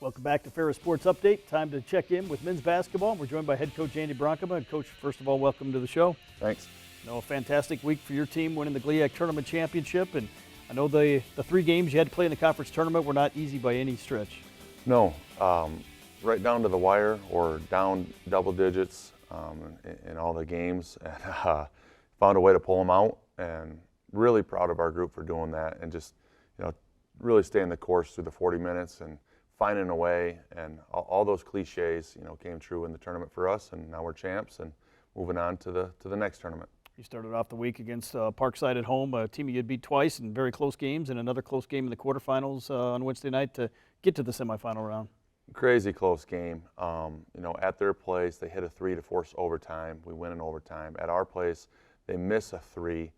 Welcome back to Ferris Sports Update. Time to check in with men's basketball. We're joined by head coach Andy Bronkema. And Coach, first of all, welcome to the show. Thanks. A fantastic week for your team winning the GLIAC Tournament Championship. And I know the 3 games you had to play in the conference tournament were not easy by any stretch. No, right down to the wire or down double digits in all the games, and found a way to pull them out. And really proud of our group for doing that, and just really staying the course through the 40 minutes and finding a way. And all those cliches came true in the tournament for us. And now we're champs and moving on to the next tournament. You started off the week against Parkside at home, a team you had beat twice in very close games, and another close game in the quarterfinals on Wednesday night to get to the semifinal round. Crazy close game. At their place, they hit a 3 to force overtime. We win in overtime. At our place, they miss a 3,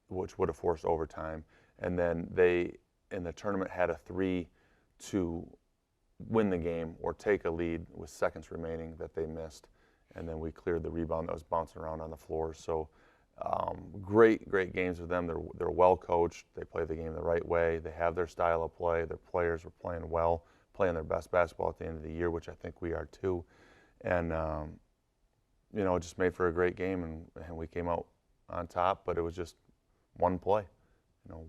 which would have forced overtime. And then they, in the tournament, had a 3 to win the game or take a lead with seconds remaining that they missed. And then we cleared the rebound that was bouncing around on the floor. So great games with them. They're well coached. They play the game the right way. They have their style of play. Their players are playing well, playing their best basketball at the end of the year, which I think we are too. And it just made for a great game, and we came out on top. But it was just one play.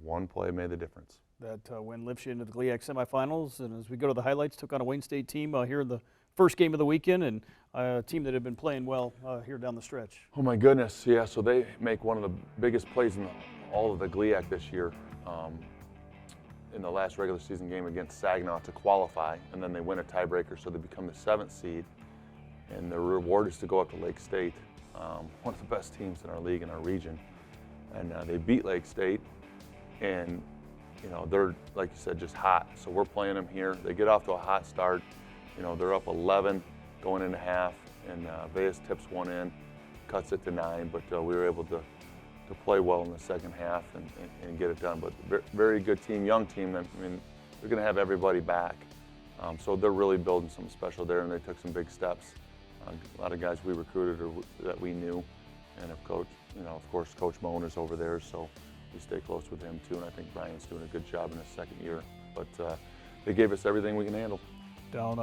One play made the difference. That win lifts you into the GLIAC semifinals, and as we go to the highlights, took on a Wayne State team here in the first game of the weekend, and a team that had been playing well here down the stretch. Oh my goodness, yeah, so they make one of the biggest plays in all of the GLIAC this year in the last regular season game against Saginaw to qualify, and then they win a tiebreaker, so they become the 7th seed, and the reward is to go up to Lake State, one of the best teams in our league and our region, and they beat Lake State, and they're, like you said, just hot, so we're playing them here. They get off to a hot start. They're up 11 going into half, and Vegas tips one in, cuts it to 9, but we were able to play well in the second half and get it done. But very good team, young team. I mean, they're going to have everybody back. So they're really building something special there, and they took some big steps. A lot of guys we recruited or that we knew, and of course, Coach Moan is over there, so we stay close with him too, and I think Brian's doing a good job in his second year. But they gave us everything we can handle. Down,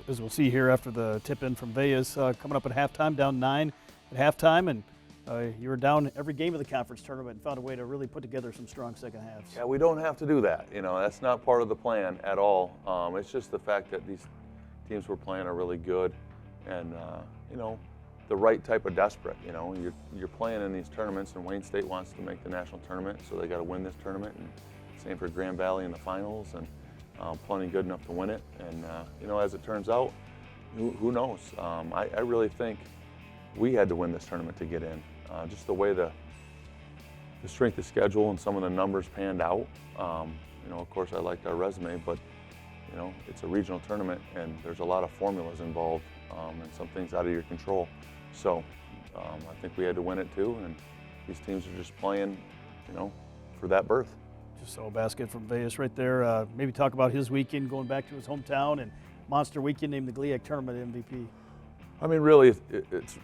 as we'll see here after the tip-in from Vegas, coming up at halftime, down 9 at halftime, and you were down every game of the conference tournament and found a way to really put together some strong second halves. Yeah, we don't have to do that. That's not part of the plan at all. It's just the fact that these teams we're playing are really good, and the right type of desperate. You're playing in these tournaments, and Wayne State wants to make the national tournament, so they got to win this tournament. And same for Grand Valley in the finals, and plenty good enough to win it. And as it turns out, who knows? I really think we had to win this tournament to get in. Just the way the strength of schedule and some of the numbers panned out. Of course, I liked our resume, but it's a regional tournament, and there's a lot of formulas involved, and some things out of your control. So I think we had to win it too, and these teams are just playing, for that berth. Just saw a basket from Vegas right there. Maybe talk about his weekend, going back to his hometown, and monster weekend, named the GLIAC Tournament MVP. I mean, really,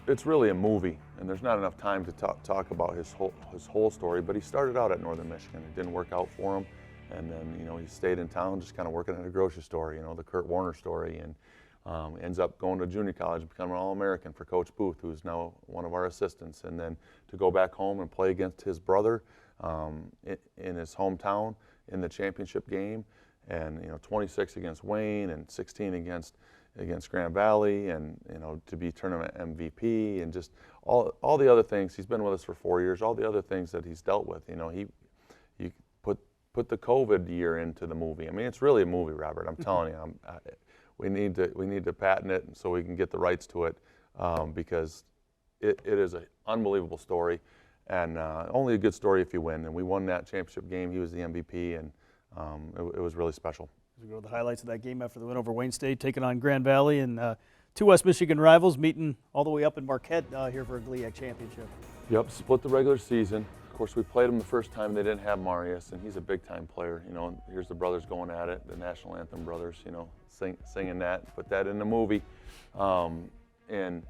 it's really a movie, and there's not enough time to talk about his whole story. But he started out at Northern Michigan. It didn't work out for him, and then he stayed in town, just kind of working at a grocery store. The Kurt Warner story, and ends up going to junior college and becoming an All-American for Coach Booth, who's now one of our assistants, and then to go back home and play against his brother in his hometown in the championship game, and 26 against Wayne and 16 against Grand Valley, and to be tournament MVP, and just all the other things. He's been with us for 4 years. All the other things that he's dealt with. You put the COVID year into the movie. I mean, it's really a movie, Robert. I'm telling you. We need to patent it so we can get the rights to it, because it is an unbelievable story. And only a good story if you win. And we won that championship game. He was the MVP, and it was really special. As we go to the highlights of that game after the win over Wayne State, taking on Grand Valley, and 2 West Michigan rivals meeting all the way up in Marquette here for a GLIAC championship. Yep, split the regular season. Of course, we played them the first time. They didn't have Marius, and he's a big-time player. Here's the brothers going at it, the national anthem brothers. Singing that, put that in the movie, and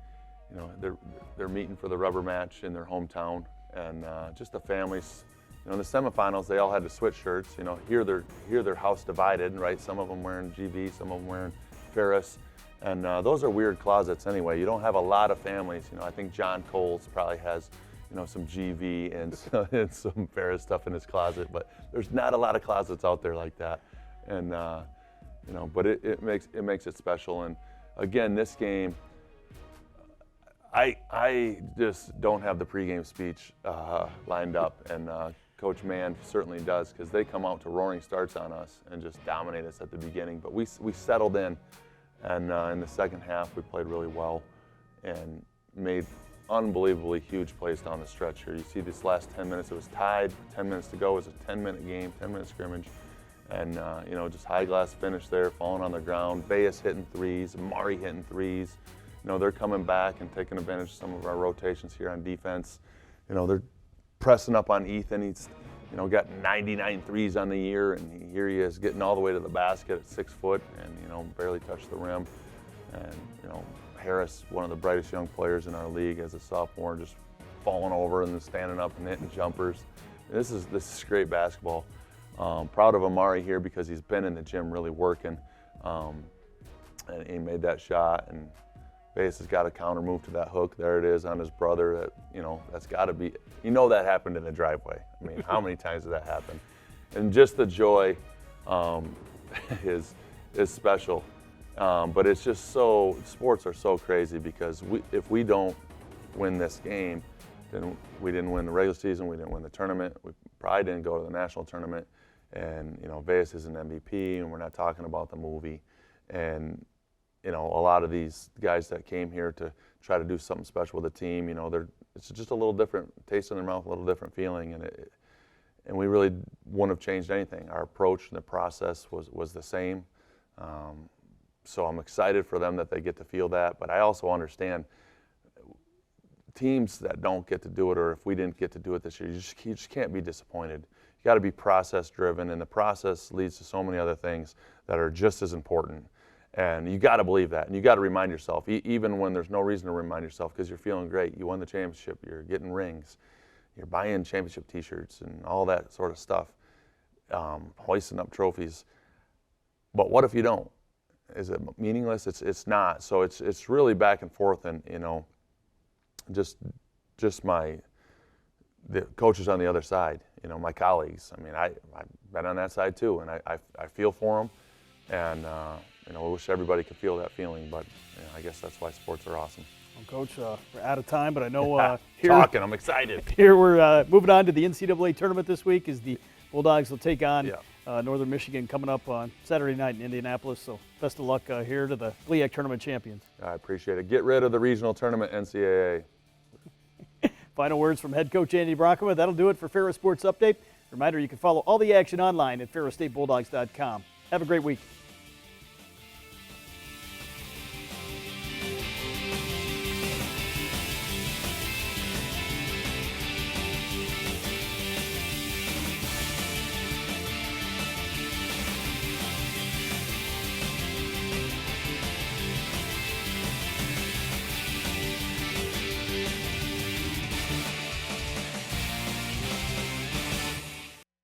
they're meeting for the rubber match in their hometown, and just the families You know, in the semifinals, they all had to switch shirts. You know, here they're house divided, right? Some of them wearing GV, some of them wearing Ferris. And those are weird closets anyway. You don't have a lot of families. You know, I think John Coles probably has, you know, some GV and some Ferris stuff in his closet, but there's not a lot of closets out there like that. And you know, but it makes it special. And again, this game, I just don't have the pregame speech lined up, and Coach Mann certainly does, because they come out to roaring starts on us and just dominate us at the beginning. But we settled in. And in the second half, we played really well and made unbelievably huge plays down the stretch here. You see this last 10 minutes, it was tied, 10 minutes to go. It was a 10-minute game, 10-minute scrimmage. And, you know, just high glass finish there, falling on the ground. Bayes hitting threes, Mari hitting threes. You know, they're coming back and taking advantage of some of our rotations here on defense. You know, they're pressing up on Ethan. He's, you know, got 99 threes on the year, and here he is getting all the way to the basket at 6 foot and, you know, barely touched the rim. And, you know, Harris, one of the brightest young players in our league as a sophomore, just falling over and then standing up and hitting jumpers. This is great basketball. Proud of Amari here because he's been in the gym really working, and he made that shot. And Bayes has got a counter move to that hook. There it is on his brother. That, you know, that's got to be, you know, that happened in the driveway. I mean, how many times did that happen? And just the joy is special. But it's just so, sports are so crazy, because if we don't win this game, then we didn't win the regular season, we didn't win the tournament, we probably didn't go to the national tournament. And, you know, Bayes is an MVP, and we're not talking about the movie. And, you know, a lot of these guys that came here to try to do something special with the team, you know, it's just a little different taste in their mouth, a little different feeling, and we really wouldn't have changed anything. Our approach and the process was the same. So I'm excited for them that they get to feel that, but I also understand teams that don't get to do it, or if we didn't get to do it this year, you just can't be disappointed. You got to be process driven, and the process leads to so many other things that are just as important. And you got to believe that, and you got to remind yourself, even when there's no reason to remind yourself, because you're feeling great. You won the championship, you're getting rings, you're buying championship T-shirts and all that sort of stuff, hoisting up trophies. But what if you don't? Is it meaningless? It's not. So it's really back and forth, and, you know, just the coaches on the other side, you know, my colleagues. I mean, I've been on that side too, and I feel for them, and you know, I wish everybody could feel that feeling, but, you know, I guess that's why sports are awesome. Well, Coach, we're out of time, but I know here, I'm excited. Here we're moving on to the NCAA tournament this week, as the Bulldogs will take on Northern Michigan coming up on Saturday night in Indianapolis. So best of luck here to the GLIAC Tournament champions. I appreciate it. Get rid of the regional tournament, NCAA. Final words from head coach Andy Bronkema. That'll do it for Ferris Sports Update. Reminder, you can follow all the action online at ferrisstatebulldogs.com. Have a great week.